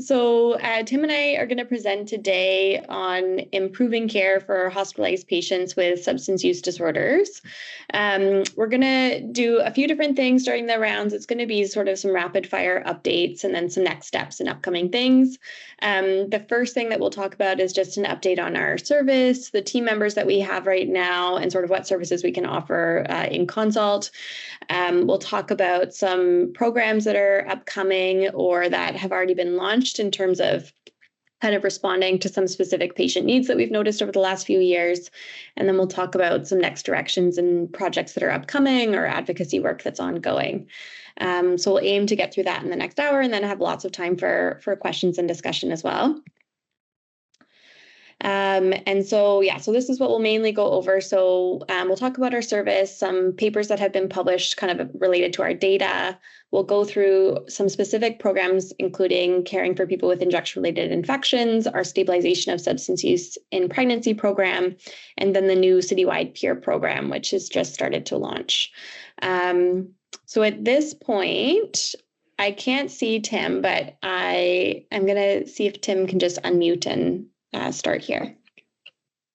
Tim and I are going to present today on improving care for hospitalized patients with substance use disorders. We're going to do a few different things during the rounds. It's going to be sort of some rapid fire updates and then some next steps and upcoming things. The first thing that we'll talk about is just an update on our service, the team members that we have right now, and sort of what services we can offer in consult. We'll talk about some programs that are upcoming or that have already been launched in terms of kind of responding to some specific patient needs that we've noticed over the last few years. And then we'll talk about some next directions and projects that are upcoming or advocacy work that's ongoing. So we'll aim to get through that in the next hour and then have lots of time for questions and discussion as well. So this is what we'll mainly go over. So we'll talk about our service, some papers that have been published kind of related to our data. We'll go through some specific programs, including caring for people with injection-related infections, our stabilization of substance use in pregnancy program, and then the new citywide peer program, which has just started to launch. So at this point, I can't see Tim, but I'm going to see if Tim can just unmute and start here.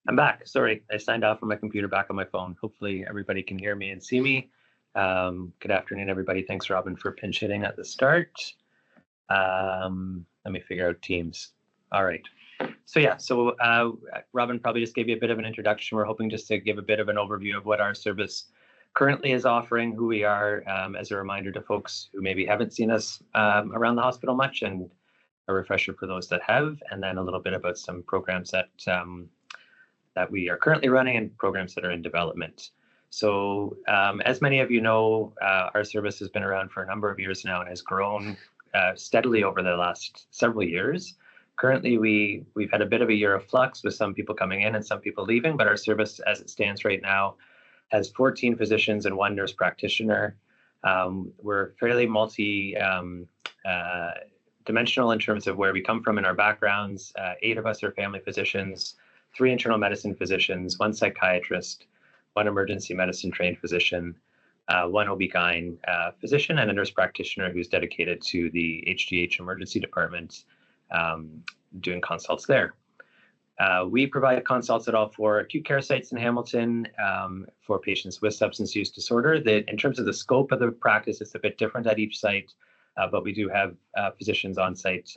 I'm back. Sorry, I signed off from my computer back on my phone. Hopefully everybody can hear me and see me. Good afternoon, everybody. Thanks, Robin, for pinch hitting at the start. Let me figure out Teams. All right. So Robin probably just gave you a bit of an introduction. We're hoping just to give a bit of an overview of what our service currently is offering, who we are, as a reminder to folks who maybe haven't seen us around the hospital much, and a refresher for those that have, and then a little bit about some programs that we are currently running and programs that are in development. So as many of you know, our service has been around for a number of years now and has grown steadily over the last several years. Currently, we've had a bit of a year of flux with some people coming in and some people leaving, but our service as it stands right now has 14 physicians and 1 nurse practitioner. We're fairly dimensional in terms of where we come from in our backgrounds. 8 of us are family physicians, 3 internal medicine physicians, 1 psychiatrist, 1 emergency medicine trained physician, 1 OB-GYN physician, and a nurse practitioner who's dedicated to the HGH emergency department, doing consults there. We provide consults at all 4 acute care sites in Hamilton for patients with substance use disorder. In terms of the scope of the practice, it's a bit different at each site. But we do have physicians on site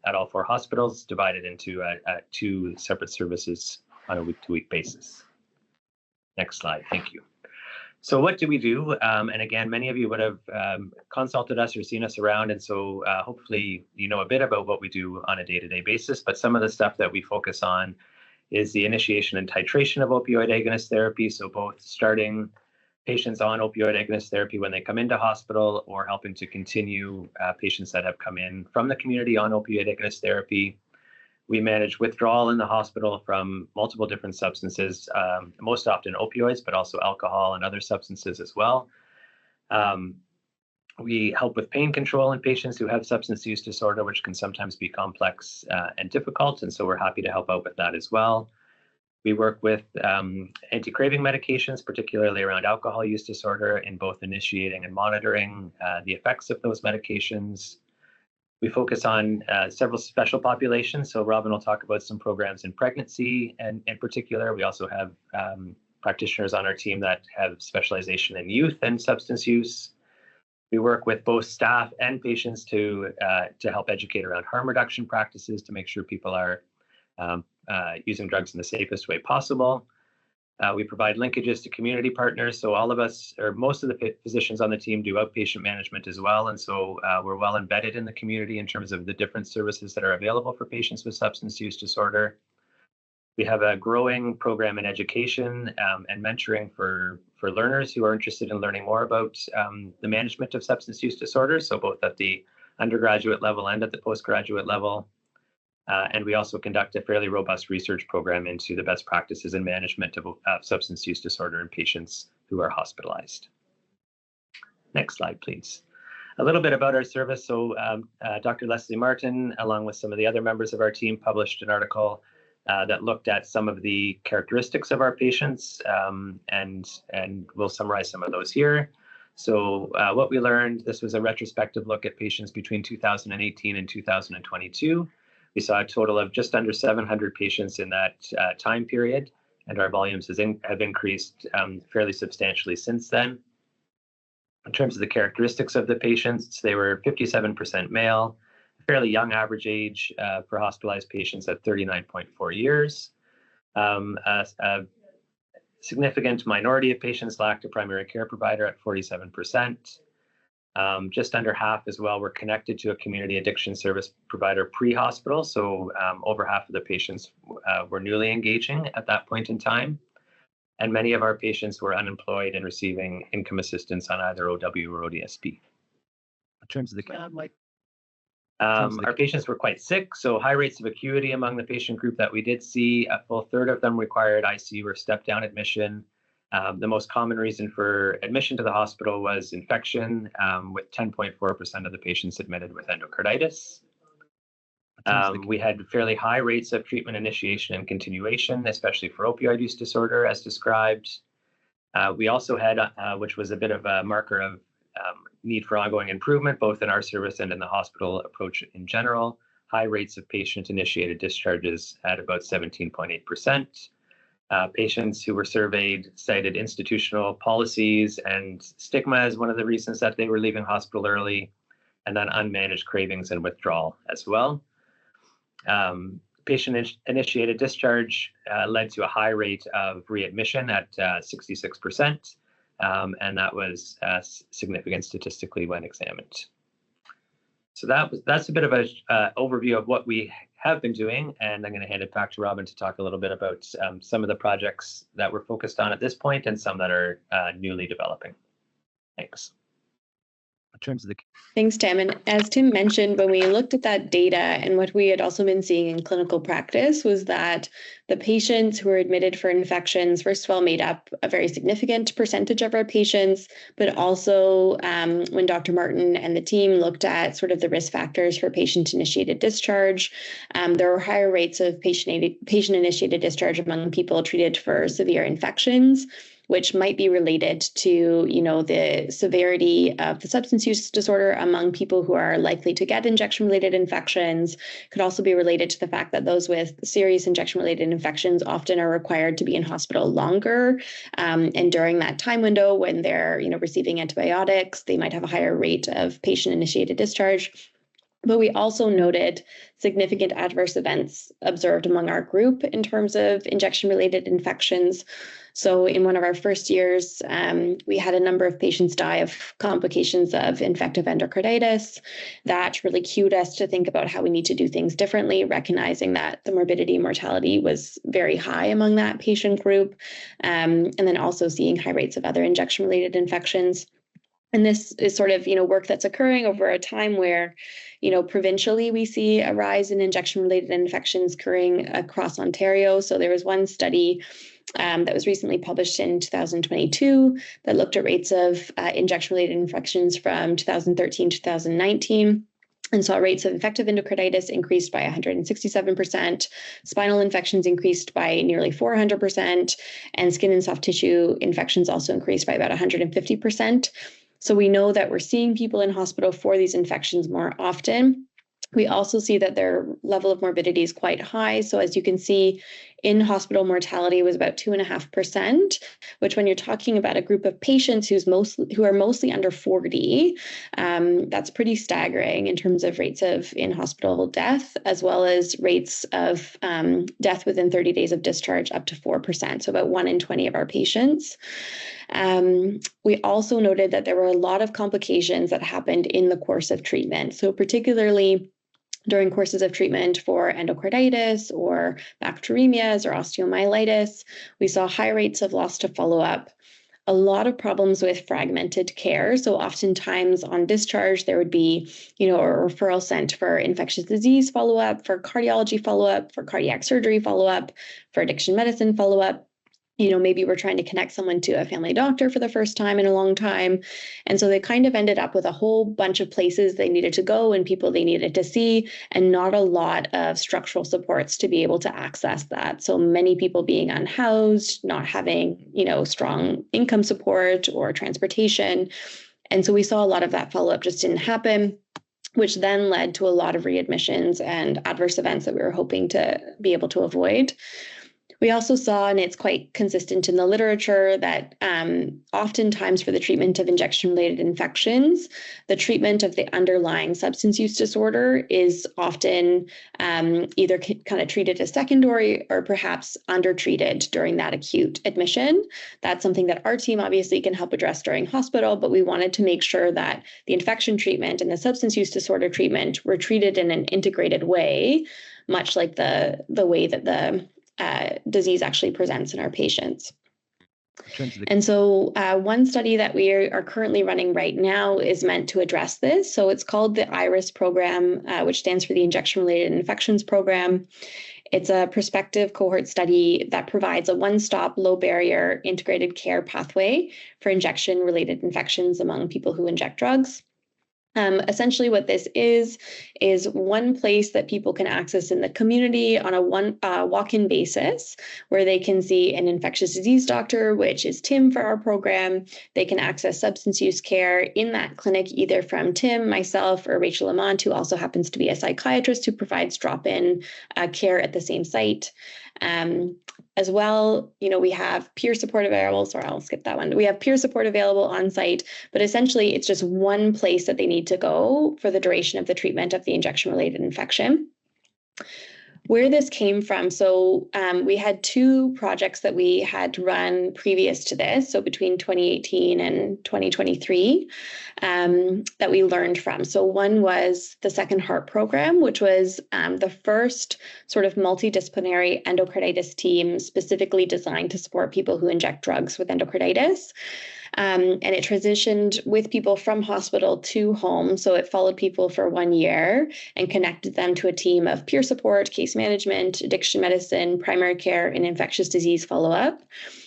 at all 4 hospitals, divided into 2 separate services on a week-to-week basis. Next slide, thank you. So what do we do? And again, many of you would have consulted us or seen us around, and so hopefully you know a bit about what we do on a day-to-day basis, but some of the stuff that we focus on is the initiation and titration of opioid agonist therapy, so both starting patients on opioid agonist therapy when they come into hospital, or helping to continue patients that have come in from the community on opioid agonist therapy. We manage withdrawal in the hospital from multiple different substances, most often opioids, but also alcohol and other substances as well. We help with pain control in patients who have substance use disorder, which can sometimes be complex and difficult, and so we're happy to help out with that as well. We work with anti-craving medications, particularly around alcohol use disorder, in both initiating and monitoring the effects of those medications. We focus on several special populations. So Robin will talk about some programs in pregnancy, and in particular, we also have practitioners on our team that have specialization in youth and substance use. We work with both staff and patients to help educate around harm reduction practices to make sure people are using drugs in the safest way possible. We provide linkages to community partners. So all of us, or most of the physicians on the team, do outpatient management as well. And so we're well embedded in the community in terms of the different services that are available for patients with substance use disorder. We have a growing program in education and mentoring for learners who are interested in learning more about the management of substance use disorder. So both at the undergraduate level and at the postgraduate level. And we also conduct a fairly robust research program into the best practices in management of substance use disorder in patients who are hospitalized. Next slide, please. A little bit about our service. So Dr. Leslie Martin, along with some of the other members of our team, published an article that looked at some of the characteristics of our patients, and we'll summarize some of those here. So what we learned, this was a retrospective look at patients between 2018 and 2022. We saw a total of just under 700 patients in that time period, and our volumes have increased fairly substantially since then. In terms of the characteristics of the patients, they were 57% male, fairly young average age for hospitalized patients at 39.4 years. A significant minority of patients lacked a primary care provider at 47%. Just under half as well were connected to a community addiction service provider pre-hospital. So over half of the patients were newly engaging at that point in time. And many of our patients were unemployed and receiving income assistance on either OW or ODSP. In terms of the our patients were quite sick, so high rates of acuity among the patient group that we did see. A full third of them required ICU or step-down admission. The most common reason for admission to the hospital was infection, with 10.4% of the patients admitted with endocarditis. We had fairly high rates of treatment initiation and continuation, especially for opioid use disorder, as described. We also had, which was a bit of a marker of need for ongoing improvement, both in our service and in the hospital approach in general, high rates of patient-initiated discharges at about 17.8%. Patients who were surveyed cited institutional policies and stigma as one of the reasons that they were leaving hospital early, and then unmanaged cravings and withdrawal as well. Patient-initiated discharge led to a high rate of readmission at 66%, and that was significant statistically when examined. So that's a bit of an overview of what we have been doing, and I'm going to hand it back to Robin to talk a little bit about some of the projects that we're focused on at this point and some that are newly developing. Thanks. In terms of the Thanks, Tim. And as Tim mentioned, when we looked at that data, and what we had also been seeing in clinical practice was that the patients who were admitted for infections, first of all, made up a very significant percentage of our patients, but also when Dr. Martin and the team looked at sort of the risk factors for patient-initiated discharge, there were higher rates of patient-initiated discharge among people treated for severe infections, which might be related to, the severity of the substance use disorder among people who are likely to get injection-related infections. Could also be related to the fact that those with serious injection-related infections often are required to be in hospital longer. And during that time window when they're, receiving antibiotics, they might have a higher rate of patient-initiated discharge. But we also noted significant adverse events observed among our group in terms of injection-related infections. So in one of our first years, we had a number of patients die of complications of infective endocarditis. That really cued us to think about how we need to do things differently, recognizing that the morbidity and mortality was very high among that patient group, and then also seeing high rates of other injection-related infections. And this is sort of, work that's occurring over a time where, provincially we see a rise in injection-related infections occurring across Ontario. So there was one study that was recently published in 2022 that looked at rates of injection-related infections from 2013 to 2019. And saw rates of infective endocarditis increased by 167%, spinal infections increased by nearly 400%, and skin and soft tissue infections also increased by about 150%. So we know that we're seeing people in hospital for these infections more often. We also see that their level of morbidity is quite high. So as you can see, in-hospital mortality was about 2.5%, which when you're talking about a group of patients who are mostly under 40, that's pretty staggering in terms of rates of in-hospital death, as well as rates of death within 30 days of discharge up to 4%, so about 1 in 20 of our patients. We also noted that there were a lot of complications that happened in the course of treatment. So particularly during courses of treatment for endocarditis or bacteremias or osteomyelitis, we saw high rates of loss to follow-up, a lot of problems with fragmented care. So oftentimes on discharge, there would be, a referral sent for infectious disease follow-up, for cardiology follow-up, for cardiac surgery follow-up, for addiction medicine follow-up. maybe we're trying to connect someone to a family doctor for the first time in a long time. And so they kind of ended up with a whole bunch of places they needed to go and people they needed to see, and not a lot of structural supports to be able to access that. So many people being unhoused, not having, strong income support or transportation. And so we saw a lot of that follow-up just didn't happen, which then led to a lot of readmissions and adverse events that we were hoping to be able to avoid. We also saw, and it's quite consistent in the literature, that oftentimes for the treatment of injection-related infections, the treatment of the underlying substance use disorder is often either kind of treated as secondary or perhaps undertreated during that acute admission. That's something that our team obviously can help address during hospital, but we wanted to make sure that the infection treatment and the substance use disorder treatment were treated in an integrated way, much like the way that the disease actually presents in our patients. And so one study that we are currently running right now is meant to address this. So it's called the IRIS program, which stands for the Injection-Related Infections Program. It's a prospective cohort study that provides a one-stop, low-barrier integrated care pathway for injection-related infections among people who inject drugs. Essentially what this is one place that people can access in the community on a walk-in basis, where they can see an infectious disease doctor, which is Tim for our program. They can access substance use care in that clinic, either from Tim, myself, or Rachel Lamont, who also happens to be a psychiatrist who provides drop-in care at the same site. As well, we have peer support available. Sorry, I'll skip that one. We have peer support available on site, but essentially it's just one place that they need to go for the duration of the treatment of the injection-related infection. Where this came from, so we had two projects that we had run previous to this, so between 2018 and 2023, that we learned from. So one was the Second Heart program, which was the first sort of multidisciplinary endocarditis team specifically designed to support people who inject drugs with endocarditis. And it transitioned with people from hospital to home. So it followed people for 1 year and connected them to a team of peer support, case management, addiction medicine, primary care, and infectious disease follow-up.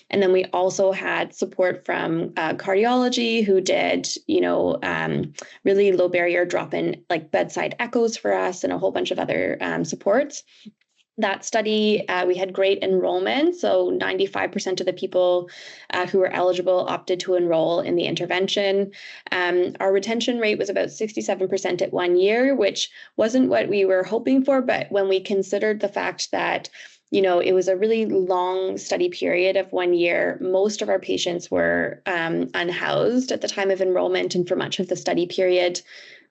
And then we also had support from cardiology, who did, really low barrier drop-in, like bedside echoes for us, and a whole bunch of other supports. That study, we had great enrollment. So 95% of the people who were eligible opted to enroll in the intervention. Our retention rate was about 67% at 1 year, which wasn't what we were hoping for. But when we considered the fact that it was a really long study period of 1 year, most of our patients were unhoused at the time of enrollment and for much of the study period.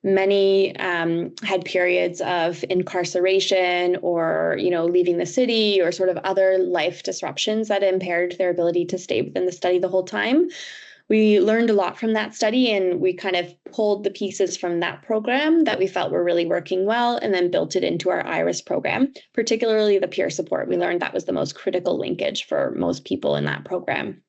Many had periods of incarceration or, leaving the city or sort of other life disruptions that impaired their ability to stay within the study the whole time. We learned a lot from that study, and we kind of pulled the pieces from that program that we felt were really working well and then built it into our IRIS program, particularly the peer support. We learned that was the most critical linkage for most people in that program.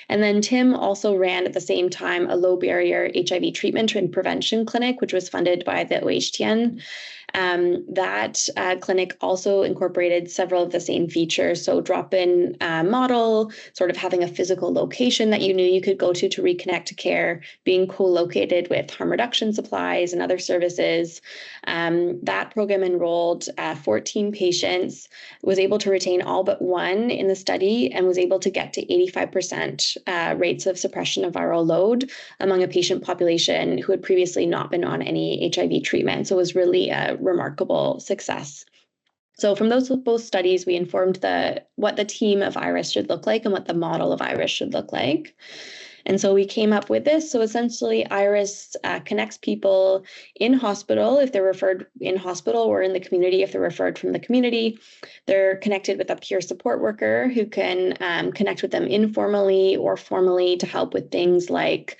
And then Tim also ran at the same time a low barrier HIV treatment and prevention clinic, which was funded by the OHTN. That clinic also incorporated several of the same features. So drop-in model, sort of having a physical location that you knew you could go to reconnect to care, being co-located with harm reduction supplies and other services. That program enrolled 14 patients, was able to retain all but one in the study, and was able to get to 85% rates of suppression of viral load among a patient population who had previously not been on any HIV treatment. So it was really a remarkable success. So from those both studies, we informed what the team of IRIS should look like and what the model of IRIS should look like. And so we came up with this. So essentially, IRIS connects people in hospital if they're referred in hospital, or in the community if they're referred from the community. They're connected with a peer support worker who can connect with them informally or formally to help with things like,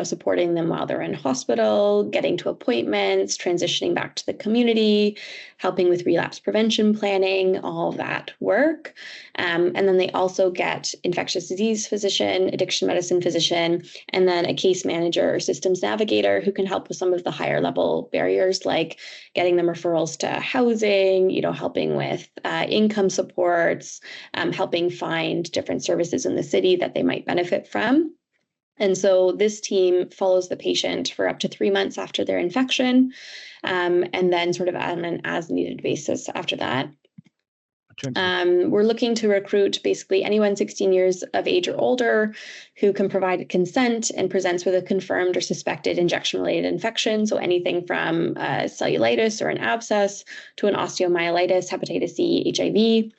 supporting them while they're in hospital, getting to appointments, transitioning back to the community, helping with relapse prevention planning, all of that work. And then they also get infectious disease physician addiction medicine physician, and then a case manager or systems navigator who can help with some of the higher level barriers, like getting them referrals to housing, helping with income supports, helping find different services in the city that they might benefit from. And so this team follows the patient for up to 3 months after their infection, and then sort of on an as-needed basis after that. We're looking to recruit basically anyone 16 years of age or older who can provide consent and presents with a confirmed or suspected injection-related infection. So anything from cellulitis or an abscess to an osteomyelitis, hepatitis C, HIV.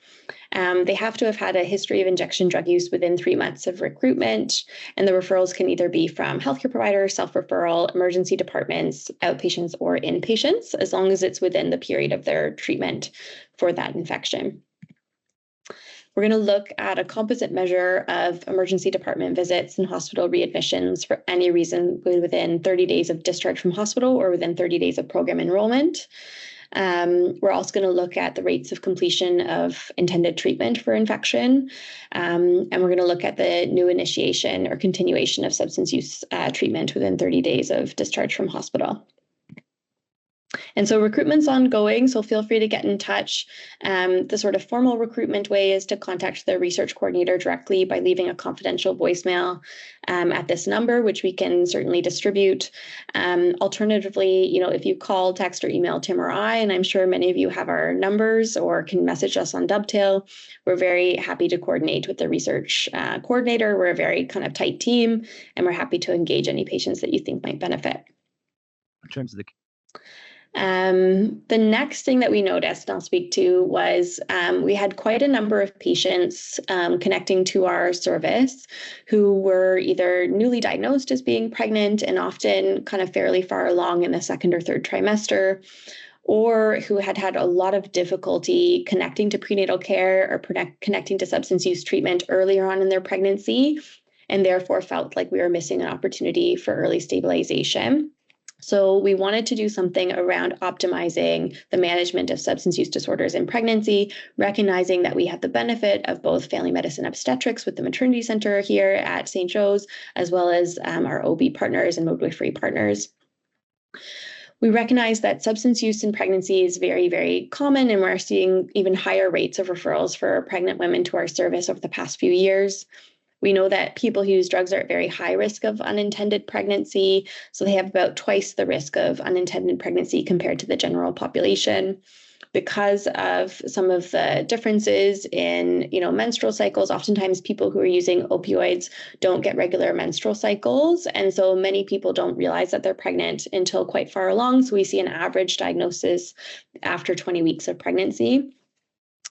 They have to have had a history of injection drug use within 3 months of recruitment, and the referrals can either be from healthcare providers, self-referral, emergency departments, outpatients, or inpatients, as long as it's within the period of their treatment for that infection. We're going to look at a composite measure of emergency department visits and hospital readmissions for any reason within 30 days of discharge from hospital or within 30 days of program enrollment. We're also going to look at the rates of completion of intended treatment for infection, and we're going to look at the new initiation or continuation of substance use treatment within 30 days of discharge from hospital. And so recruitment's ongoing, so feel free to get in touch. The sort of formal recruitment way is to contact the research coordinator directly by leaving a confidential voicemail at this number, which we can certainly distribute. Alternatively, if you call, text, or email Tim or I, and I'm sure many of you have our numbers or can message us on Dovetail, we're very happy to coordinate with the research coordinator. We're a very kind of tight team, and we're happy to engage any patients that you think might benefit. In terms of the next thing that we noticed, and I'll speak to, was we had quite a number of patients connecting to our service who were either newly diagnosed as being pregnant and often kind of fairly far along in the second or third trimester, or who had had a lot of difficulty connecting to prenatal care or connecting to substance use treatment earlier on in their pregnancy, and therefore felt like we were missing an opportunity for early stabilization. So we wanted to do something around optimizing the management of substance use disorders in pregnancy, recognizing that we have the benefit of both family medicine obstetrics with the maternity center here at St. Joe's, as well as our OB partners and midwifery partners. We recognize that substance use in pregnancy is very, very common, and we're seeing even higher rates of referrals for pregnant women to our service over the past few years. We know that people who use drugs are at very high risk of unintended pregnancy, so they have about twice the risk of unintended pregnancy compared to the general population. Because of some of the differences in, menstrual cycles, oftentimes people who are using opioids don't get regular menstrual cycles, and so many people don't realize that they're pregnant until quite far along. So we see an average diagnosis after 20 weeks of pregnancy.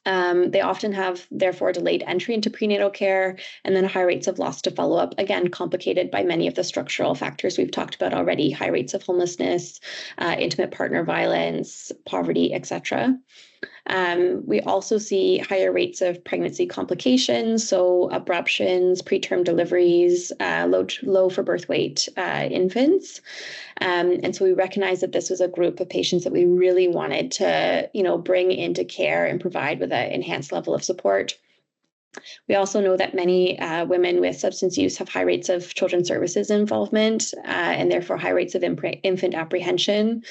They often have, therefore, delayed entry into prenatal care, and then high rates of loss to follow-up, again, complicated by many of the structural factors we've talked about already, high rates of homelessness, intimate partner violence, poverty, etc. We also see higher rates of pregnancy complications, so abruptions, preterm deliveries, low for birth weight infants. And so we recognize that this was a group of patients that we really wanted to, bring into care and provide with an enhanced level of support. We also know that many women with substance use have high rates of children's services involvement and therefore high rates of infant apprehension,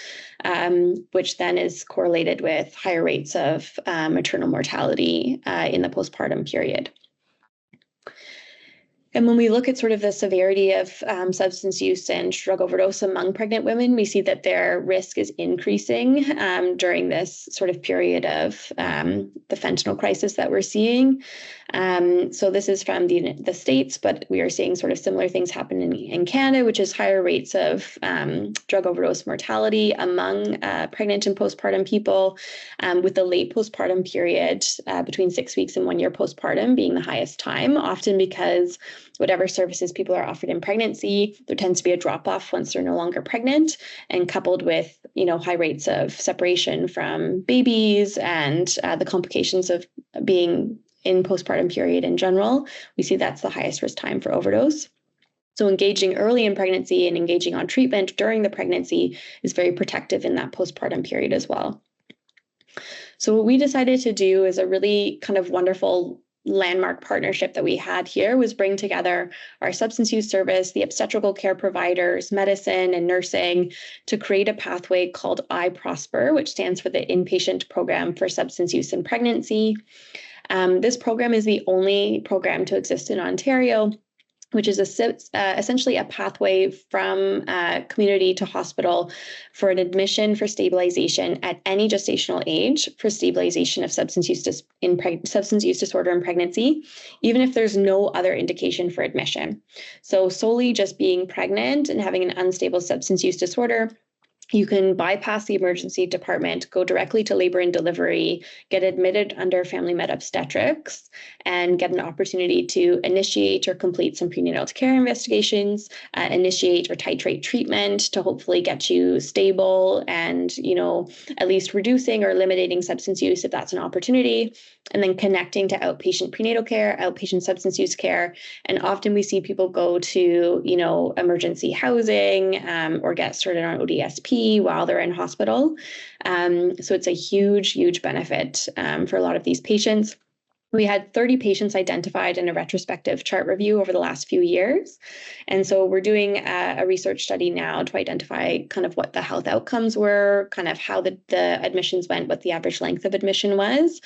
which then is correlated with higher rates of maternal mortality in the postpartum period. And when we look at sort of the severity of substance use and drug overdose among pregnant women, we see that their risk is increasing during this sort of period of the fentanyl crisis that we're seeing. So this is from the States, but we are seeing sort of similar things happen in Canada, which is higher rates of drug overdose mortality among pregnant and postpartum people, with the late postpartum period between 6 weeks and 1 year postpartum being the highest time, often because whatever services people are offered in pregnancy, there tends to be a drop-off once they're no longer pregnant, and coupled with, high rates of separation from babies and the complications of being in postpartum period in general, we see that's the highest risk time for overdose. So engaging early in pregnancy and engaging on treatment during the pregnancy is very protective in that postpartum period as well. So what we decided to do is a really kind of wonderful landmark partnership that we had here was bring together our substance use service, the obstetrical care providers, medicine and nursing to create a pathway called iProsper, which stands for the Inpatient Program for Substance Use in Pregnancy. This program is the only program to exist in Ontario, which is essentially a pathway from community to hospital for an admission for stabilization at any gestational age for stabilization of substance use disorder in pregnancy, even if there's no other indication for admission. So solely just being pregnant and having an unstable substance use disorder, you can bypass the emergency department, go directly to labor and delivery, get admitted under family med obstetrics, and get an opportunity to initiate or complete some prenatal care investigations, initiate or titrate treatment to hopefully get you stable and, at least reducing or eliminating substance use if that's an opportunity, and then connecting to outpatient prenatal care, outpatient substance use care. And often we see people go to, emergency housing or get started on ODSP while they're in hospital. So it's a huge, huge benefit for a lot of these patients. We had 30 patients identified in a retrospective chart review over the last few years. And so we're doing a research study now to identify kind of what the health outcomes were, kind of how the admissions went, what the average length of admission was.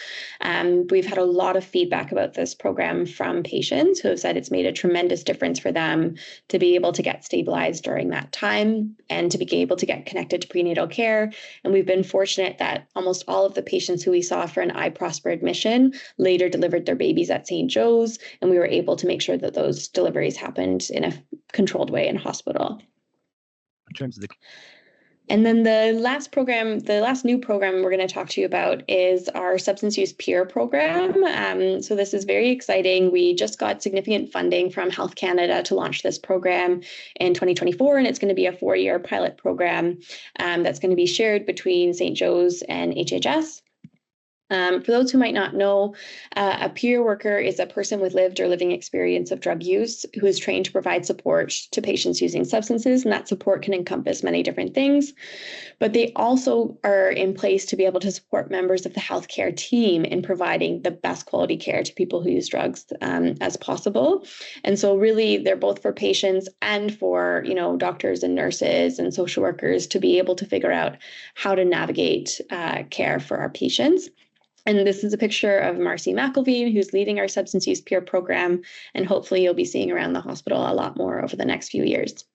We've had a lot of feedback about this program from patients who have said it's made a tremendous difference for them to be able to get stabilized during that time and to be able to get connected to prenatal care. And we've been fortunate that almost all of the patients who we saw for an iProsper admission later delivered their babies at St. Joe's, and we were able to make sure that those deliveries happened in a controlled way in hospital. In terms of the And then the last new program we're going to talk to you about is our substance use peer program. So this is very exciting. We just got significant funding from Health Canada to launch this program in 2024, and it's going to be a 4-year pilot program that's going to be shared between St. Joe's and HHS. For those who might not know, a peer worker is a person with lived or living experience of drug use who is trained to provide support to patients using substances, and that support can encompass many different things. But they also are in place to be able to support members of the healthcare team in providing the best quality care to people who use drugs as possible. And so really, they're both for patients and for, doctors and nurses and social workers to be able to figure out how to navigate care for our patients. And this is a picture of Marcy McElveen, who's leading our substance use peer program, and hopefully you'll be seeing around the hospital a lot more over the next few years.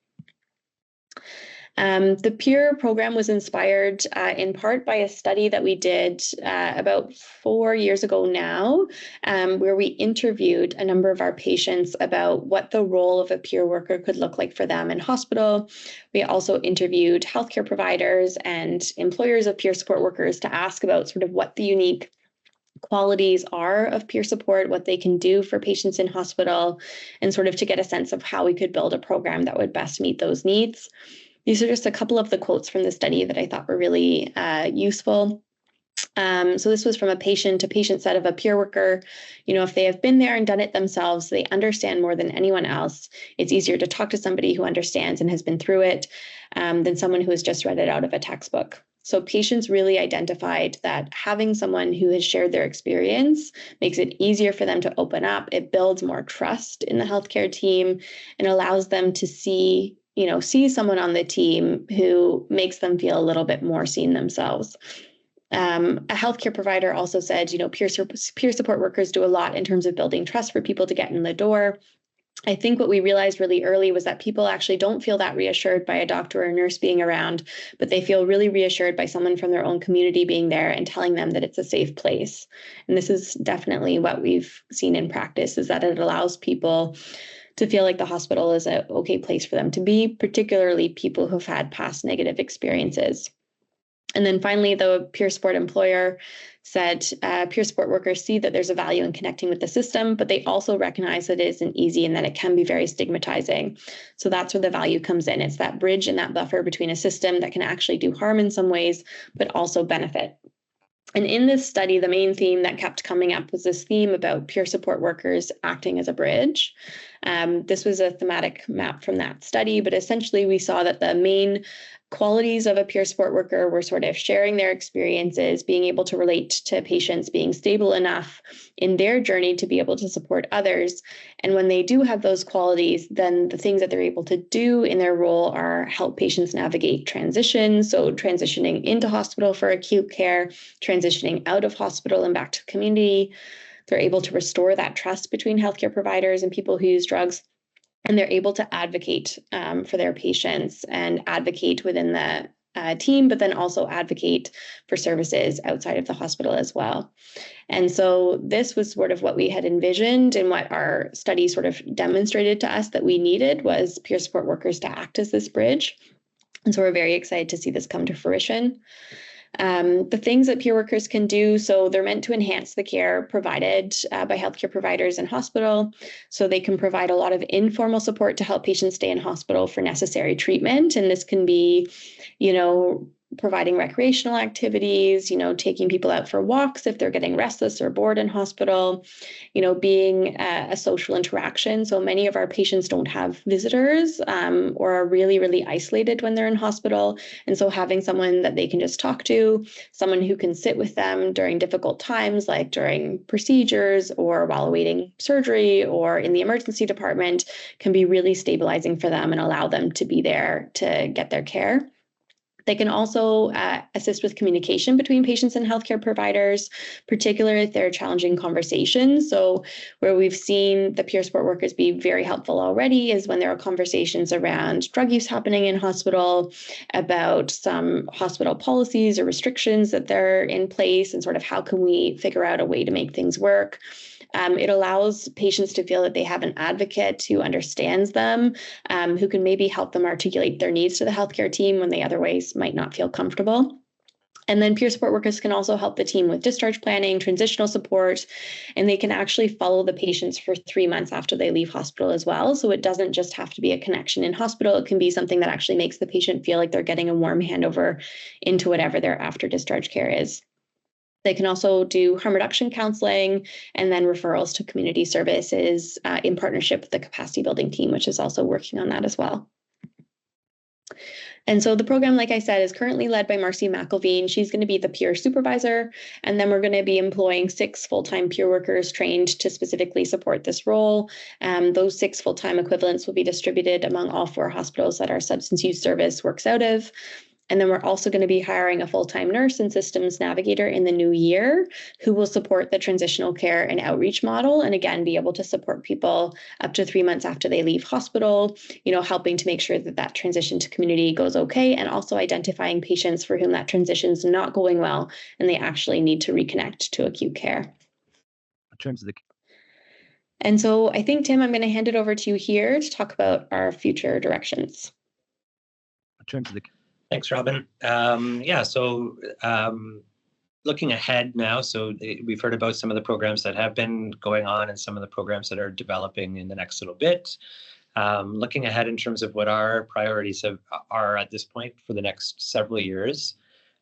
The peer program was inspired in part by a study that we did about 4 years ago now, where we interviewed a number of our patients about what the role of a peer worker could look like for them in hospital. We also interviewed healthcare providers and employers of peer support workers to ask about sort of what the unique qualities are of peer support, what they can do for patients in hospital, and sort of to get a sense of how we could build a program that would best meet those needs. These are just a couple of the quotes from the study that I thought were really useful. So this was from a patient-to-patient set of a peer worker. If they have been there and done it themselves, they understand more than anyone else. It's easier to talk to somebody who understands and has been through it than someone who has just read it out of a textbook. So patients really identified that having someone who has shared their experience makes it easier for them to open up. It builds more trust in the healthcare team and allows them to see someone on the team who makes them feel a little bit more seen themselves. A healthcare provider also said, peer support workers do a lot in terms of building trust for people to get in the door. I think what we realized really early was that people actually don't feel that reassured by a doctor or a nurse being around, but they feel really reassured by someone from their own community being there and telling them that it's a safe place. And this is definitely what we've seen in practice, is that it allows people to feel like the hospital is an okay place for them to be, particularly people who've had past negative experiences. And then finally, the peer support employer said peer support workers see that there's a value in connecting with the system, but they also recognize that it isn't easy and that it can be very stigmatizing. So that's where the value comes in. It's that bridge and that buffer between a system that can actually do harm in some ways, but also benefit. And in this study, the main theme that kept coming up was this theme about peer support workers acting as a bridge. This was a thematic map from that study, but essentially we saw that the main qualities of a peer support worker were sort of sharing their experiences, being able to relate to patients, being stable enough in their journey to be able to support others. And when they do have those qualities, then the things that they're able to do in their role are help patients navigate transition. So transitioning into hospital for acute care, transitioning out of hospital and back to the community. They're able to restore that trust between healthcare providers and people who use drugs. And they're able to advocate for their patients and advocate within the team, but then also advocate for services outside of the hospital as well. And so this was sort of what we had envisioned, and what our study sort of demonstrated to us that we needed was peer support workers to act as this bridge. And so we're very excited to see this come to fruition. The things that peer workers can do, so they're meant to enhance the care provided by healthcare providers in hospital. So they can provide a lot of informal support to help patients stay in hospital for necessary treatment. And this can be, providing recreational activities, taking people out for walks if they're getting restless or bored in hospital, being a social interaction. So many of our patients don't have visitors or are really, really isolated when they're in hospital. And so having someone that they can just talk to, someone who can sit with them during difficult times, like during procedures or while awaiting surgery or in the emergency department, can be really stabilizing for them and allow them to be there to get their care. They can also assist with communication between patients and healthcare providers, particularly if they're challenging conversations. So where we've seen the peer support workers be very helpful already is when there are conversations around drug use happening in hospital, about some hospital policies or restrictions that they're in place, and sort of how can we figure out a way to make things work. It allows patients to feel that they have an advocate who understands them, who can maybe help them articulate their needs to the healthcare team when they otherwise might not feel comfortable. And then peer support workers can also help the team with discharge planning, transitional support, and they can actually follow the patients for 3 months after they leave hospital as well. So it doesn't just have to be a connection in hospital. It can be something that actually makes the patient feel like they're getting a warm handover into whatever their after discharge care is. They can also do harm reduction counseling and then referrals to community services in partnership with the capacity building team, which is also working on that as well. And so the program, like I said, is currently led by Marcy McElveen. She's going to be the peer supervisor. And then we're going to be employing 6 full-time peer workers trained to specifically support this role. Those 6 full-time equivalents will be distributed among all 4 hospitals that our substance use service works out of. And then we're also going to be hiring a full-time nurse and systems navigator in the new year who will support the transitional care and outreach model, and again, be able to support people up to 3 months after they leave hospital, helping to make sure that that transition to community goes okay, and also identifying patients for whom that transition is not going well and they actually need to reconnect to acute care. In terms of the And so I think, Tim, I'm going to hand it over to you here to talk about our future directions. in terms of the Thanks, Robin. Looking ahead now, so we've heard about some of the programs that have been going on and some of the programs that are developing in the next little bit. Looking ahead in terms of what our priorities are at this point for the next several years.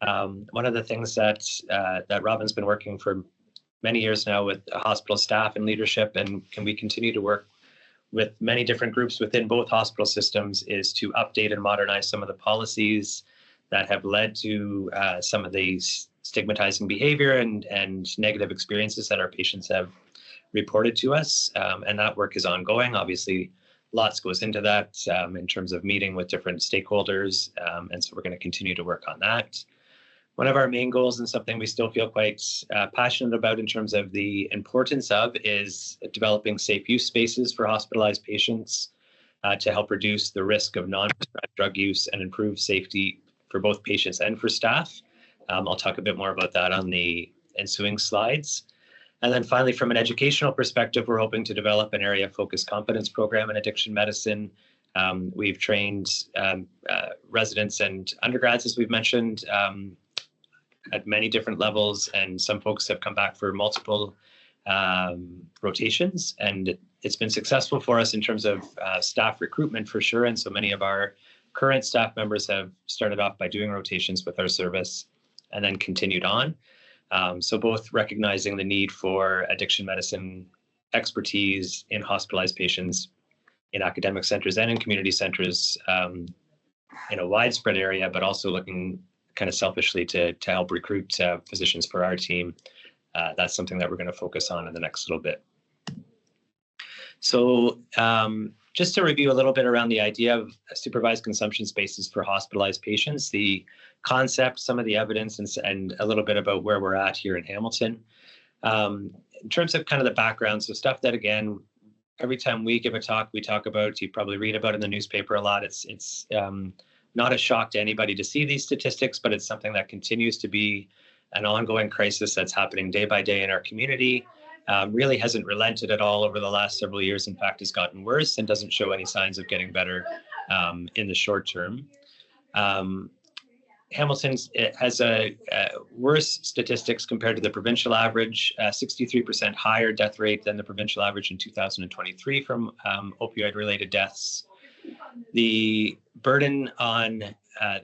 One of the things that Robin's been working for many years now with hospital staff and leadership, and can we continue to work with many different groups within both hospital systems, is to update and modernize some of the policies that have led to some of these stigmatizing behavior and negative experiences that our patients have reported to us. And that work is ongoing. Obviously, lots goes into that in terms of meeting with different stakeholders. And so we're going to continue to work on that. One of our main goals, and something we still feel quite passionate about in terms of the importance of, is developing safe use spaces for hospitalized patients to help reduce the risk of non-prescribed drug use and improve safety for both patients and for staff. I'll talk a bit more about that on the ensuing slides. And then finally, from an educational perspective, we're hoping to develop an area-focused competence program in addiction medicine. We've trained residents and undergrads, as we've mentioned, at many different levels, and some folks have come back for multiple rotations, and it's been successful for us in terms of staff recruitment for sure. And so many of our current staff members have started off by doing rotations with our service and then continued on. So both recognizing the need for addiction medicine expertise in hospitalized patients in academic centers and in community centers in a widespread area, but also looking kind of selfishly to help recruit physicians for our team. That's something that we're going to focus on in the next little bit. So just to review a little bit around the idea of supervised consumption spaces for hospitalized patients, the concept, some of the evidence, and a little bit about where we're at here in Hamilton. In terms of kind of the background, so stuff that, again, every time we give a talk, we talk about, you probably read about in the newspaper a lot. It's not a shock to anybody to see these statistics, but it's something that continues to be an ongoing crisis that's happening day by day in our community. Really hasn't relented at all over the last several years. In fact, has gotten worse and doesn't show any signs of getting better in the short term. Hamilton has worse statistics compared to the provincial average, 63% higher death rate than the provincial average in 2023 from opioid-related deaths. The burden on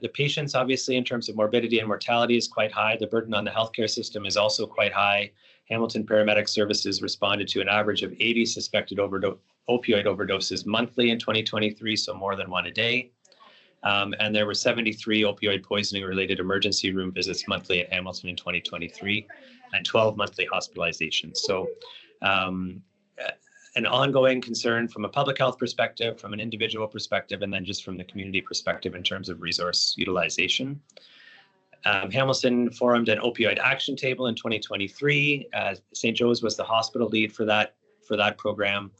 the patients, obviously, in terms of morbidity and mortality is quite high. The burden on the healthcare system is also quite high. Hamilton Paramedic Services responded to an average of 80 suspected opioid overdoses monthly in 2023, so more than one a day. And there were 73 opioid poisoning-related emergency room visits monthly at Hamilton in 2023, and 12 monthly hospitalizations. So an ongoing concern from a public health perspective, from an individual perspective, and then just from the community perspective in terms of resource utilization. Hamilton formed an opioid action table in 2023. St. Joe's was the hospital lead for that program.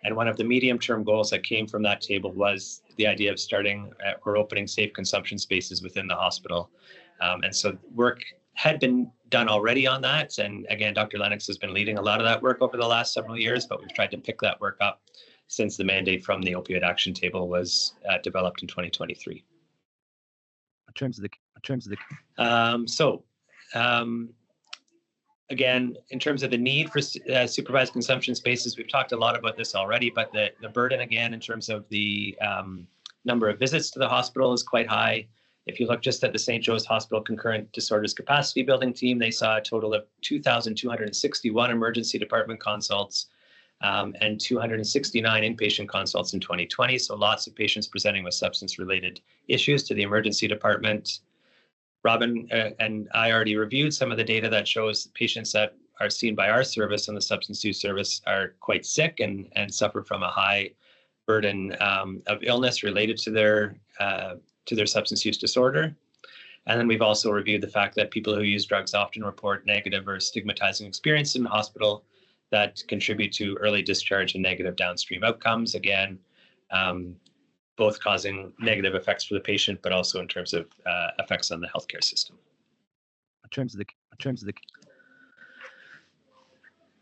And one of the medium-term goals that came from that table was the idea of starting or opening safe consumption spaces within the hospital. And so work had been done already on that. And again, Dr. Lennox has been leading a lot of that work over the last several years, but we've tried to pick that work up since the mandate from the opioid action table was developed in 2023. Again, in terms of the need for supervised consumption spaces, we've talked a lot about this already, but the burden, again, in terms of the number of visits to the hospital is quite high. If you look just at the St. Joe's Hospital Concurrent Disorders Capacity Building team, they saw a total of 2,261 emergency department consults and 269 inpatient consults in 2020. So lots of patients presenting with substance-related issues to the emergency department. Robin and I already reviewed some of the data that shows patients that are seen by our service and the substance use service are quite sick and suffer from a high burden of illness related to their substance use disorder. And then we've also reviewed the fact that people who use drugs often report negative or stigmatizing experiences in the hospital that contribute to early discharge and negative downstream outcomes. Again, both causing negative effects for the patient, but also in terms of effects on the healthcare system.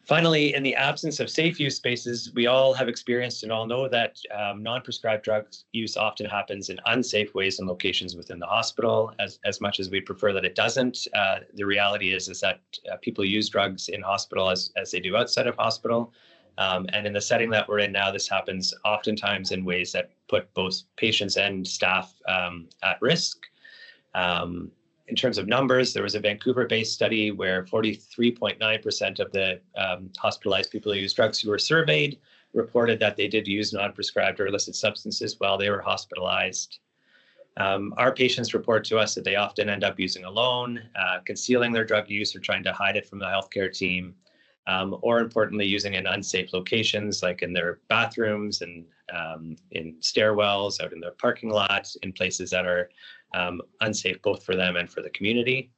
Finally, in the absence of safe use spaces, we all have experienced and all know that non-prescribed drug use often happens in unsafe ways and locations within the hospital. As much as we prefer that it doesn't, the reality is that people use drugs in hospital as they do outside of hospital. And in the setting that we're in now, this happens oftentimes in ways that put both patients and staff at risk. In terms of numbers, there was a Vancouver-based study where 43.9% of the hospitalized people who use drugs who were surveyed reported that they did use non-prescribed or illicit substances while they were hospitalized. Our patients report to us that they often end up using alone, concealing their drug use or trying to hide it from the healthcare team. Or importantly, using in unsafe locations like in their bathrooms and in stairwells, out in their parking lots, in places that are unsafe both for them and for the community.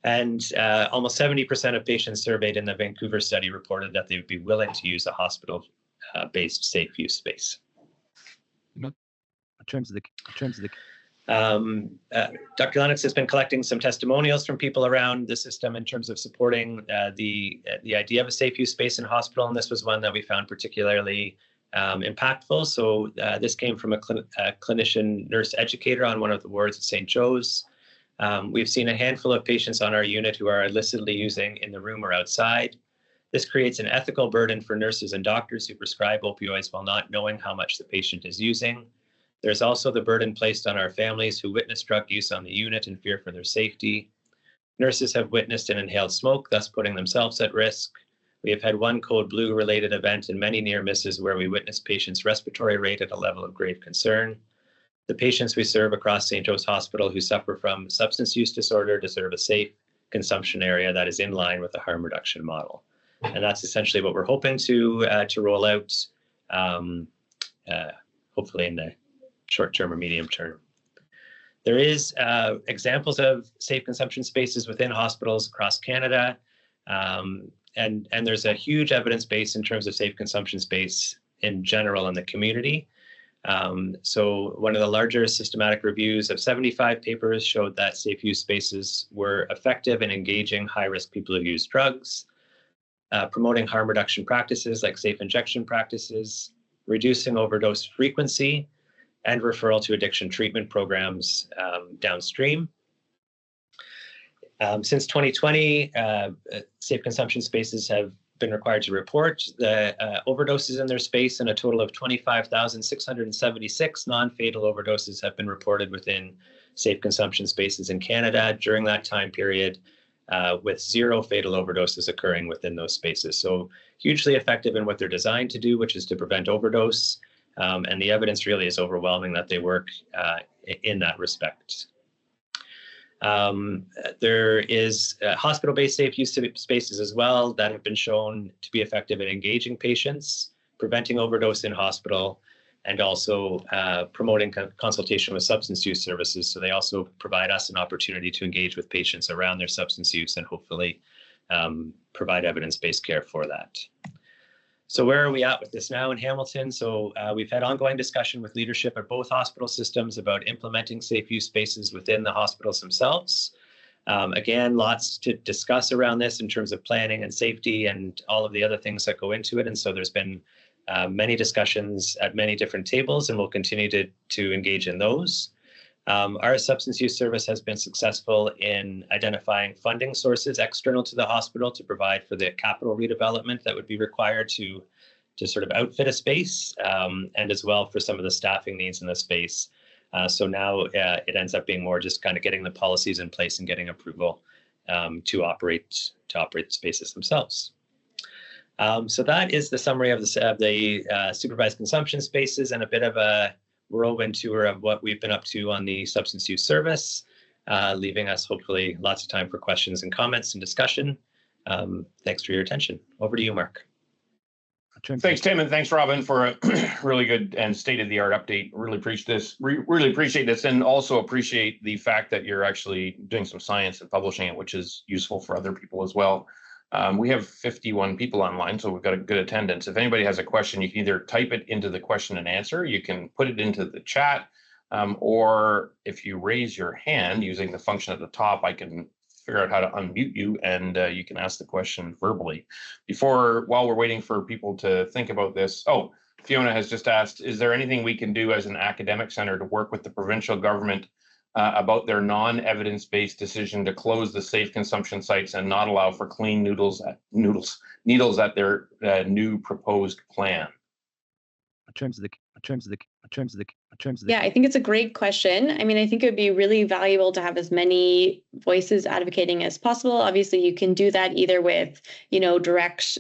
And almost 70% of patients surveyed in the Vancouver study reported that they would be willing to use a hospital-based safe use space. Dr. Lennox has been collecting some testimonials from people around the system in terms of supporting the idea of a safe use space in hospital, and this was one that we found particularly impactful. So this came from a clinician nurse educator on one of the wards at St. Joe's. We've seen a handful of patients on our unit who are illicitly using in the room or outside. This creates an ethical burden for nurses and doctors who prescribe opioids while not knowing how much the patient is using. There's also the burden placed on our families who witness drug use on the unit and fear for their safety. Nurses have witnessed and inhaled smoke, thus putting themselves at risk. We have had one Code Blue related event and many near misses where we witnessed patients' respiratory rate at a level of grave concern. the patients we serve across St. Joe's Hospital who suffer from substance use disorder deserve a safe consumption area that is in line with the harm reduction model. And that's essentially what we're hoping to roll out, hopefully in the short term or medium term. There is examples of safe consumption spaces within hospitals across Canada, and there's a huge evidence base in terms of safe consumption space in general in the community. So one of the larger systematic reviews of 75 papers showed that safe use spaces were effective in engaging high-risk people who use drugs, promoting harm reduction practices like safe injection practices, reducing overdose frequency, and referral to addiction treatment programs downstream. Since 2020, safe consumption spaces have been required to report the overdoses in their space, and a total of 25,676 non-fatal overdoses have been reported within safe consumption spaces in Canada during that time period, with 0 fatal overdoses occurring within those spaces. So hugely effective in what they're designed to do, which is to prevent overdose. And the evidence really is overwhelming that they work in that respect. There is hospital-based safe use spaces as well that have been shown to be effective in engaging patients, preventing overdose in hospital, and also promoting consultation with substance use services. So they also provide us an opportunity to engage with patients around their substance use and hopefully provide evidence-based care for that. So where are we at with this now in Hamilton? So we've had ongoing discussion with leadership at both hospital systems about implementing safe use spaces within the hospitals themselves. Again, lots to discuss around this in terms of planning and safety and all of the other things that go into it. And so there's been many discussions at many different tables, and we'll continue to engage in those. Our substance use service has been successful in identifying funding sources external to the hospital to provide for the capital redevelopment that would be required to sort of outfit a space, and as well for some of the staffing needs in the space. So now it ends up being more just kind of getting the policies in place and getting approval to operate the spaces themselves. So that is the summary of the supervised consumption spaces and a bit of a whirlwind tour of what we've been up to on the substance use service, leaving us hopefully lots of time for questions and comments and discussion. Thanks for your attention. Over to you, Mark. Thanks, Tim, and thanks, Robin, for a really good and state-of-the-art update. Really appreciate this, and also appreciate the fact that you're actually doing some science and publishing it, which is useful for other people as well. We have 51 people online, so we've got a good attendance. If anybody has a question, you can either type it into the question and answer, you can put it into the chat, or if you raise your hand using the function at the top, I can figure out how to unmute you, and you can ask the question verbally. While we're waiting for people to think about this, Fiona has just asked, is there anything we can do as an academic center to work with the provincial government about their non-evidence-based decision to close the safe consumption sites and not allow for clean needles at their new proposed plan? Yeah, I think it's a great question. I mean, I think it would be really valuable to have as many voices advocating as possible. Obviously, you can do that either with, direct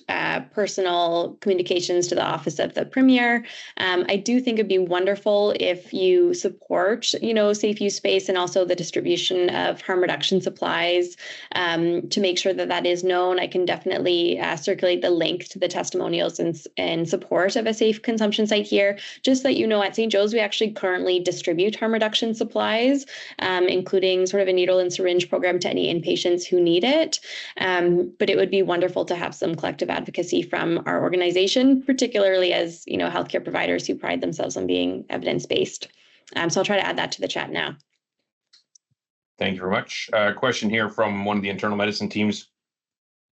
personal communications to the office of the Premier. I do think it'd be wonderful if you support, safe use space and also the distribution of harm reduction supplies to make sure that that is known. I can definitely circulate the link to the testimonials in support of a safe consumption site here. Just that at St. Joe's, we actually currently distribute harm reduction supplies, including sort of a needle and syringe program to any inpatients who need it. But it would be wonderful to have some collective advocacy from our organization, particularly as, healthcare providers who pride themselves on being evidence-based. So I'll try to add that to the chat now. Thank you very much. A question here from one of the internal medicine teams.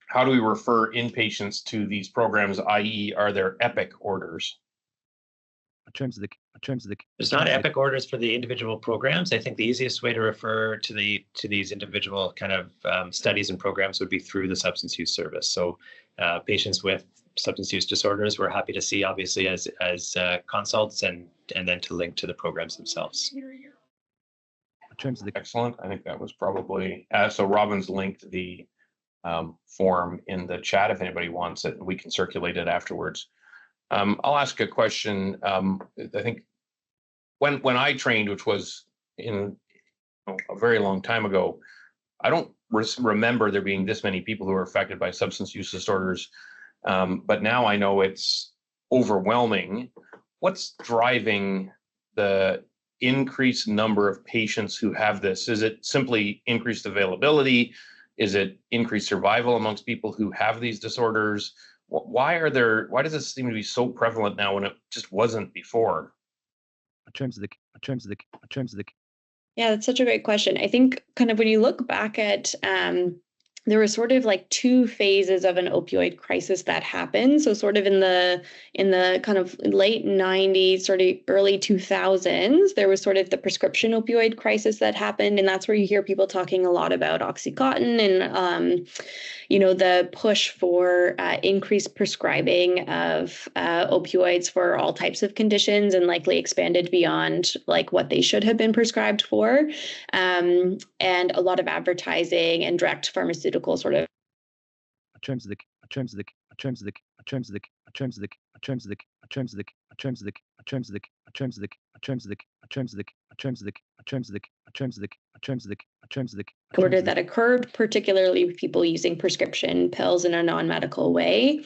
How do we refer inpatients to these programs, i.e. are there EPIC orders? There's not EPIC orders for the individual programs. I think the easiest way to refer to these individual kind of studies and programs would be through the substance use service. So patients with substance use disorders, we're happy to see obviously as consults and then to link to the programs themselves. Excellent. I think that was probably so. Robin's linked the form in the chat if anybody wants it, and we can circulate it afterwards. I'll ask a question. I think when I trained, which was in a very long time ago, I don't remember there being this many people who are affected by substance use disorders. But now I know it's overwhelming. What's driving the increased number of patients who have this? Is it simply increased availability? Is it increased survival amongst people who have these disorders? Why does this seem to be so prevalent now when it just wasn't before? Yeah, that's such a great question. I think kind of when you look back at there were sort of like two phases of an opioid crisis that happened. So sort of in the kind of late 90s, sort of early 2000s, there was sort of the prescription opioid crisis that happened. And that's where you hear people talking a lot about Oxycontin and, the push for increased prescribing of opioids for all types of conditions and likely expanded beyond like what they should have been prescribed for. And a lot of advertising and direct pharmaceutical sort of order that occurred, particularly with people using prescription pills in a non-medical way.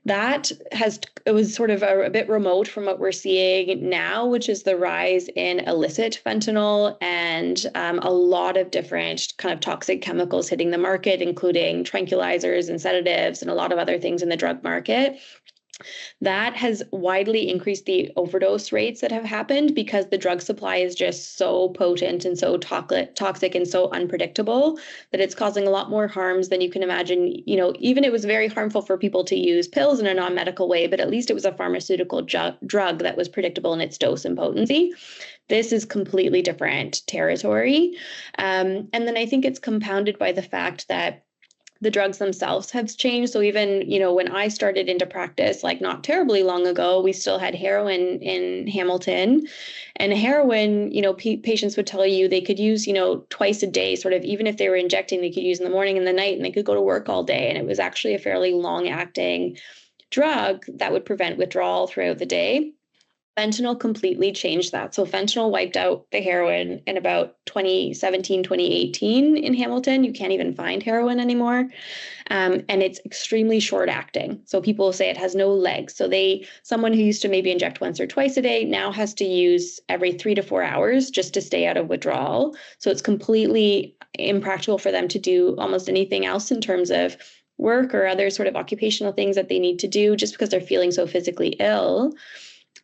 It was sort of a bit remote from what we're seeing now, which is the rise in illicit fentanyl and a lot of different kind of toxic chemicals hitting the market, including tranquilizers and sedatives and a lot of other things in the drug market. That has widely increased the overdose rates that have happened because the drug supply is just so potent and so toxic and so unpredictable that it's causing a lot more harms than you can imagine. Even it was very harmful for people to use pills in a non-medical way, but at least it was a pharmaceutical drug that was predictable in its dose and potency. This is completely different territory. And then I think it's compounded by the fact that the drugs themselves have changed. So even, when I started into practice, like not terribly long ago, we still had heroin in Hamilton. And heroin, patients would tell you they could use, twice a day, sort of, even if they were injecting, they could use in the morning and the night, and they could go to work all day. And it was actually a fairly long-acting drug that would prevent withdrawal throughout the day. Fentanyl completely changed that. So fentanyl wiped out the heroin in about 2017, 2018 in Hamilton. You can't even find heroin anymore. And it's extremely short acting. So people say it has no legs. So someone who used to maybe inject once or twice a day now has to use every 3 to 4 hours just to stay out of withdrawal. So it's completely impractical for them to do almost anything else in terms of work or other sort of occupational things that they need to do just because they're feeling so physically ill.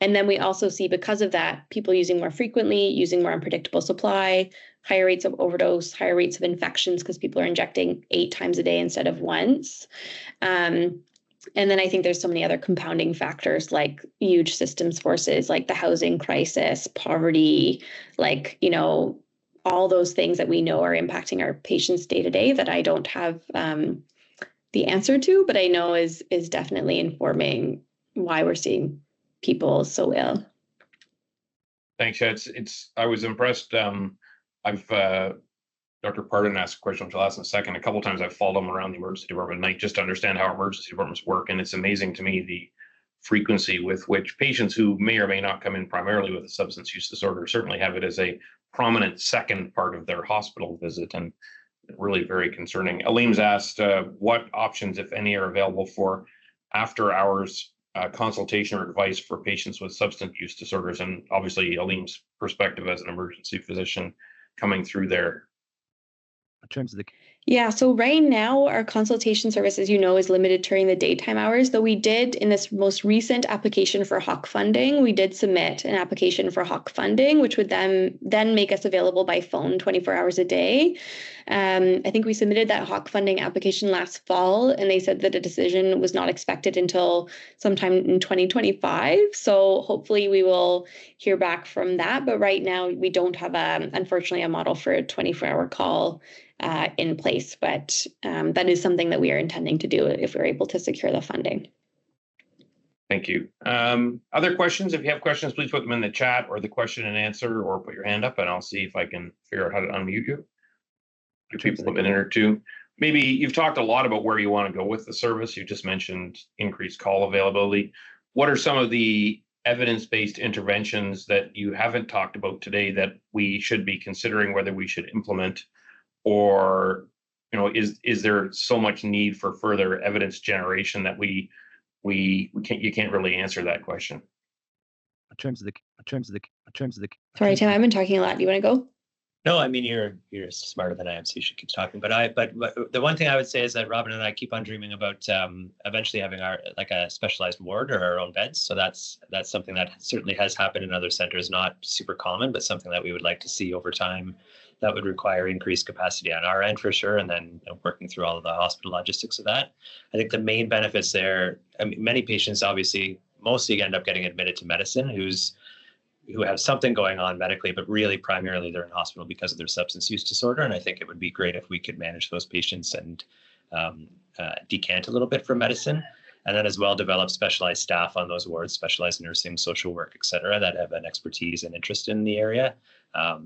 And then we also see, because of that, people using more frequently, using more unpredictable supply, higher rates of overdose, higher rates of infections because people are injecting 8 times a day instead of once. And then I think there's so many other compounding factors like huge systems forces, like the housing crisis, poverty, all those things that we know are impacting our patients day to day that I don't have the answer to, but I know is definitely informing why we're seeing people so ill. Thanks. Yeah, I was impressed. Dr. Pardon asked a question, which I'll ask in a second. A couple of times I've followed them around the emergency department at night just to understand how emergency departments work. And it's amazing to me the frequency with which patients who may or may not come in primarily with a substance use disorder certainly have it as a prominent second part of their hospital visit, and really very concerning. Aleem's asked what options, if any, are available for after hours consultation or advice for patients with substance use disorders, and obviously Aleem's perspective as an emergency physician coming through there. In terms of the Yeah, so right now our consultation service, as you know, is limited during the daytime hours, though we did, in this most recent application for HOC funding, we did submit an application for HOC funding, which would then make us available by phone 24 hours a day. I think we submitted that HOC funding application last fall, and they said that a decision was not expected until sometime in 2025. So hopefully we will hear back from that. But right now we don't have, unfortunately, a model for a 24-hour call in place, but that is something that we are intending to do if we're able to secure the funding. Thank you. Other questions? If you have questions, please put them in the chat or the question and answer, or put your hand up and I'll see if I can figure out how to unmute you. Give people a minute or two. Maybe you've talked a lot about where you want to go with the service. You just mentioned increased call availability. What are some of the evidence-based interventions that you haven't talked about today that we should be considering whether we should implement, or is there so much need for further evidence generation that you can't really answer that question? Sorry, Tim, I've been talking a lot. Do you want to go? No, I mean, you're smarter than I am, so you should keep talking. But the one thing I would say is that Robin and I keep on dreaming about eventually having a specialized ward or our own beds. So that's something that certainly has happened in other centers, not super common, but something that we would like to see over time. That would require increased capacity on our end for sure, and then working through all of the hospital logistics of that. I think the main benefits there, I mean, many patients obviously mostly end up getting admitted to medicine who have something going on medically, but really primarily they're in hospital because of their substance use disorder. And I think it would be great if we could manage those patients and decant a little bit from medicine. And then as well develop specialized staff on those wards, specialized nursing, social work, et cetera, that have an expertise and interest in the area.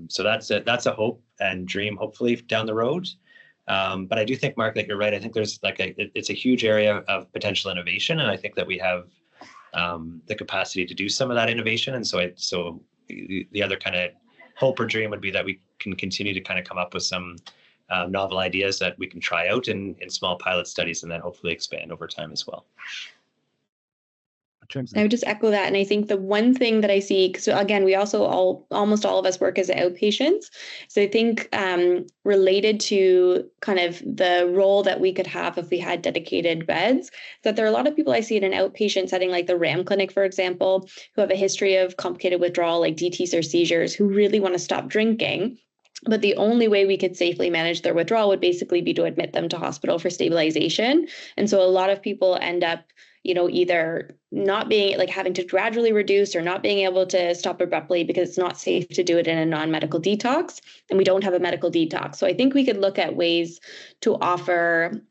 So that's a hope and dream, hopefully down the road. But I do think, Mark, that you're right. I think there's it's a huge area of potential innovation. And I think that we have the capacity to do some of that innovation. And so the other kind of hope or dream would be that we can continue to kind of come up with some novel ideas that we can try out in small pilot studies and then hopefully expand over time as well. I would just echo that. And I think the one thing that I see, because again, we also almost all of us work as outpatients. So I think related to kind of the role that we could have if we had dedicated beds, that there are a lot of people I see in an outpatient setting, like the RAM clinic, for example, who have a history of complicated withdrawal, like DTs or seizures, who really want to stop drinking. But the only way we could safely manage their withdrawal would basically be to admit them to hospital for stabilization. And so a lot of people end up either not being having to gradually reduce or not being able to stop abruptly because it's not safe to do it in a non-medical detox. And we don't have a medical detox. So I think we could look at ways to offer,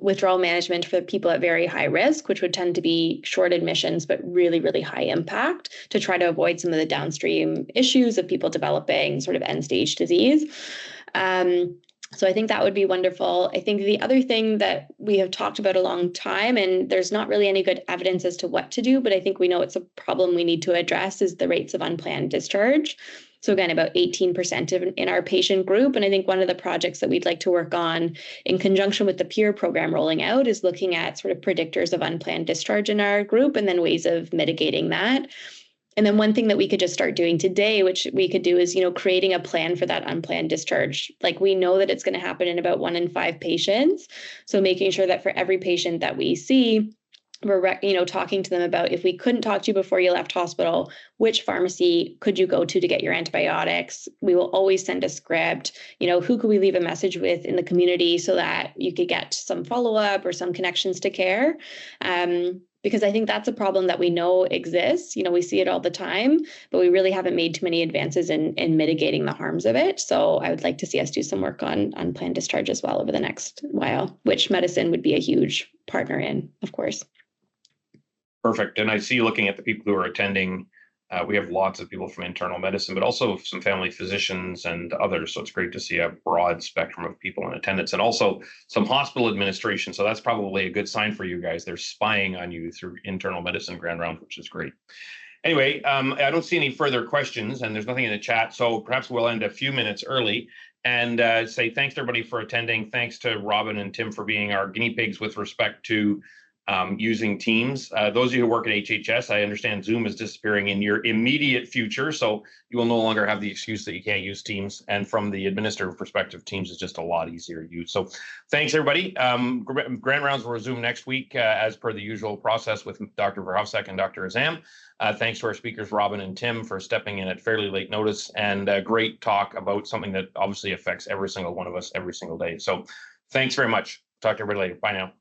withdrawal management for people at very high risk, which would tend to be short admissions, but really, really high impact to try to avoid some of the downstream issues of people developing sort of end stage disease. So I think that would be wonderful. I think the other thing that we have talked about a long time, and there's not really any good evidence as to what to do, but I think we know it's a problem we need to address, is the rates of unplanned discharge. So again, about 18% in our patient group. And I think one of the projects that we'd like to work on in conjunction with the peer program rolling out is looking at sort of predictors of unplanned discharge in our group and then ways of mitigating that. And then one thing that we could just start doing today, which we could do, is, creating a plan for that unplanned discharge. Like, we know that it's going to happen in about 1 in 5 patients. So making sure that for every patient that we see, we're, talking to them about, if we couldn't talk to you before you left hospital, which pharmacy could you go to get your antibiotics? We will always send a script. Who could we leave a message with in the community so that you could get some follow-up or some connections to care? Because I think that's a problem that we know exists. We see it all the time, but we really haven't made too many advances in mitigating the harms of it. So I would like to see us do some work on unplanned discharge as well over the next while, which medicine would be a huge partner in, of course. Perfect. And I see, looking at the people who are attending, we have lots of people from internal medicine, but also some family physicians and others. So it's great to see a broad spectrum of people in attendance, and also some hospital administration. So that's probably a good sign for you guys. They're spying on you through internal medicine grand round, which is great. Anyway, I don't see any further questions, and there's nothing in the chat. So perhaps we'll end a few minutes early and say thanks to everybody for attending. Thanks to Robin and Tim for being our guinea pigs with respect to using Teams. Those of you who work at HHS, I understand Zoom is disappearing in your immediate future, so you will no longer have the excuse that you can't use Teams. And from the administrative perspective, Teams is just a lot easier to use. So thanks, everybody. Grand rounds will resume next week as per the usual process with Dr. Verhofstadt and Dr. Azam. Thanks to our speakers, Robin and Tim, for stepping in at fairly late notice, and a great talk about something that obviously affects every single one of us every single day. So thanks very much. Talk to everybody later. Bye now.